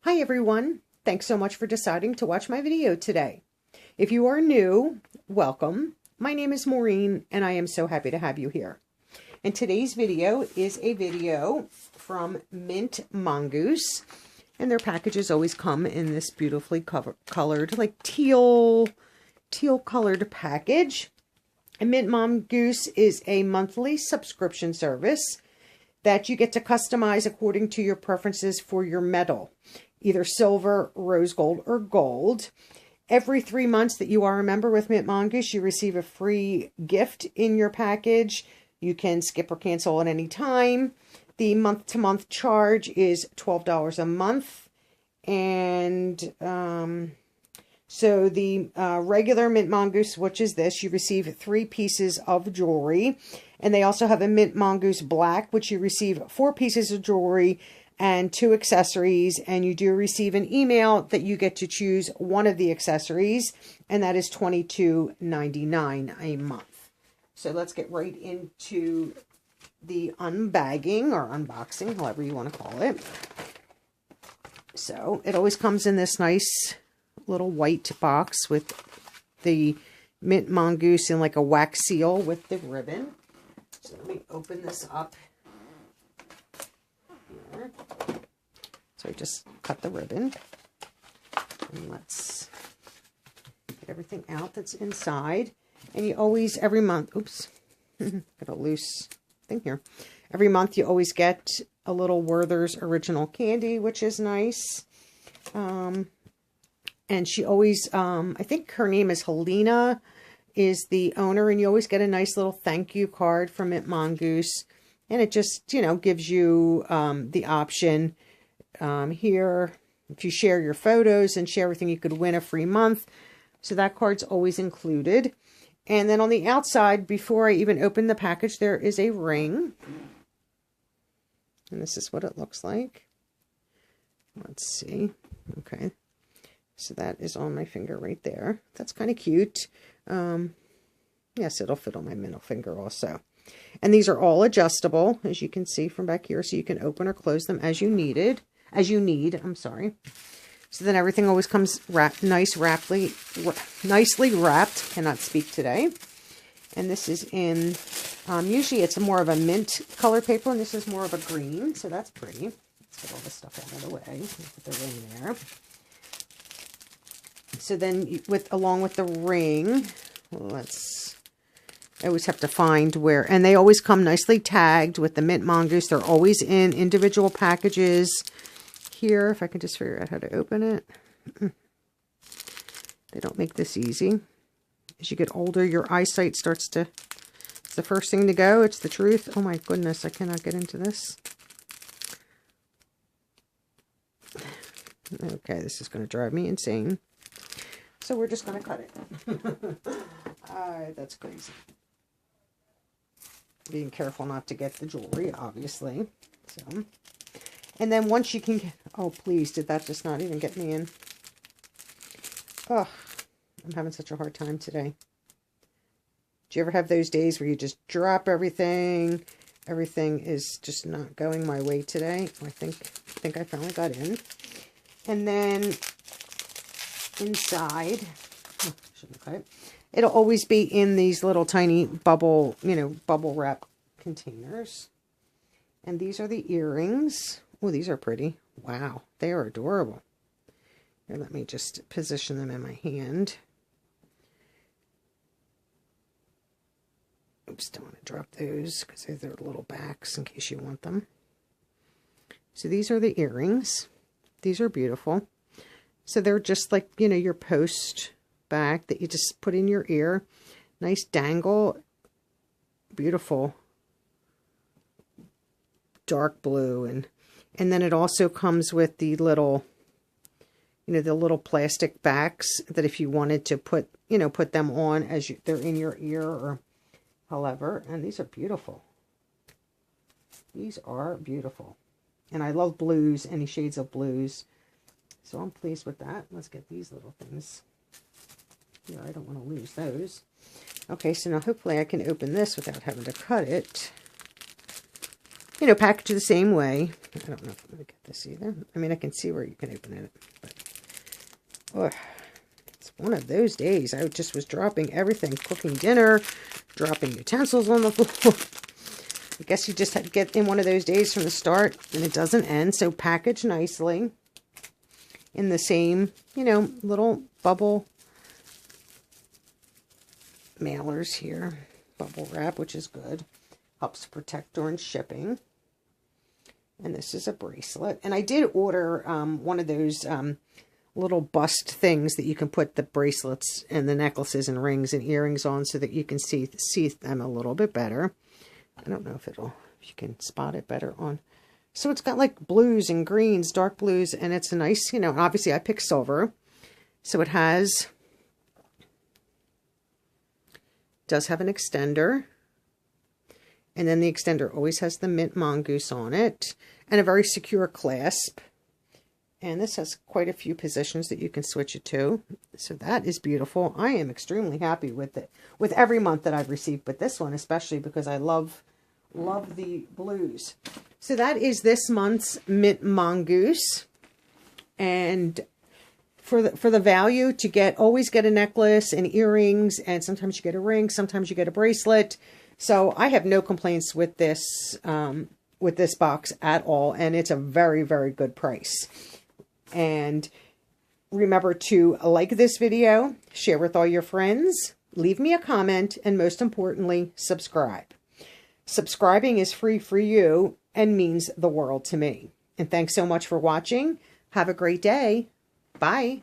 Hi everyone, thanks so much for deciding to watch my video today. If you are new, welcome. My name is Maureen and I am so happy to have you here. And today's video is a video from Mintmongoose, and their packages always come in this beautifully colored, like teal colored package. And Mintmongoose is a monthly subscription service that you get to customize according to your preferences for your metal, either silver, rose gold, or gold. Every 3 months that you are a member with Mintmongoose, you receive a free gift in your package. You can skip or cancel at any time. The month-to-month charge is $12 a month. And so the regular Mintmongoose, which is this, you receive 3 pieces of jewelry. And they also have a Mintmongoose Black, which you receive 4 pieces of jewelry and 2 accessories. And you do receive an email that you get to choose one of the accessories. And that is $22.99 a month. So let's get right into the unbagging or unboxing, however you want to call it. So it always comes in this nice little white box with the Mintmongoose in like a wax seal with the ribbon. So let me open this up here. So I just cut the ribbon. And let's get everything out that's inside. And you always, every month, oops, got a loose thing here. Every month you always get a little Werther's original candy, which is nice. And she always, I think her name is Helena, is the owner, and you always get a nice little thank you card from Mintmongoose, and it just, you know, gives you the option here, if you share your photos and share everything, you could win a free month. So that card's always included. And then on the outside, before I even open the package, there is a ring, and this is what it looks like. Let's see. Okay. So that is on my finger right there. That's kind of cute. Yes, it'll fit on my middle finger also. And these are all adjustable, as you can see from back here, so you can open or close them as you need. I'm sorry. So then everything always comes nicely wrapped. Cannot speak today. And this is in, usually it's more of a mint color paper, and this is more of a green, so that's pretty. Let's get all this stuff out of the way. Put the ring there. So then, along with the ring, I always have to find where, and they always come nicely tagged with the Mintmongoose. They're always in individual packages. Here, if I can just figure out how to open it. They don't make this easy. As you get older, your eyesight starts to, it's the first thing to go. It's the truth. Oh my goodness, I cannot get into this. Okay, this is going to drive me insane. So we're just going to cut it. That's crazy. Being careful not to get the jewelry, obviously. So, and then once you can get, oh please, did that just not even get me in? Oh, I'm having such a hard time today. Do you ever have those days where you just drop everything? Everything is just not going my way today. I think I finally got in. And then inside, oh, shouldn't have cut it. It'll always be in these little tiny bubble wrap containers. And these are the earrings. Oh, these are pretty. Wow, they are adorable. Here, let me just position them in my hand. Oops, don't want to drop those because they're little backs in case you want them. So these are the earrings. These are beautiful. So they're just like, you know, your post back that you just put in your ear. Nice dangle. Beautiful. Dark blue. And then it also comes with the little, you know, the little plastic backs that if you wanted to put them on as they're in your ear or however. And these are beautiful. These are beautiful. And I love blues, any shades of blues. So I'm pleased with that. Let's get these little things here. I don't want to lose those. Okay, so now hopefully I can open this without having to cut it. you know, packaged the same way. I don't know if I'm going to get this either. I mean, I can see where you can open it, but oh, it's one of those days. I just was dropping everything, cooking dinner, dropping utensils on the floor. I guess you just had to get in one of those days from the start, and it doesn't end. So packaged nicely in the same, you know, little bubble mailers here. Bubble wrap, which is good. Helps to protect during shipping. And this is a bracelet. And I did order one of those little bust things that you can put the bracelets and the necklaces and rings and earrings on so that you can see them a little bit better. I don't know if you can spot it better on. So it's got like blues and greens, dark blues, and it's a nice, you know, obviously I picked silver. So it does have an extender. And then the extender always has the Mintmongoose on it. And a very secure clasp. And this has quite a few positions that you can switch it to. So that is beautiful. I am extremely happy with it. With every month that I've received. But this one especially because I love the blues. So that is this month's Mintmongoose. And for the value to always get a necklace and earrings. And sometimes you get a ring. Sometimes you get a bracelet. So I have no complaints with this box at all, and it's a very, very good price. And remember to like this video, share with all your friends, leave me a comment, and most importantly, subscribe. Subscribing is free for you and means the world to me. And thanks so much for watching. Have a great day. Bye.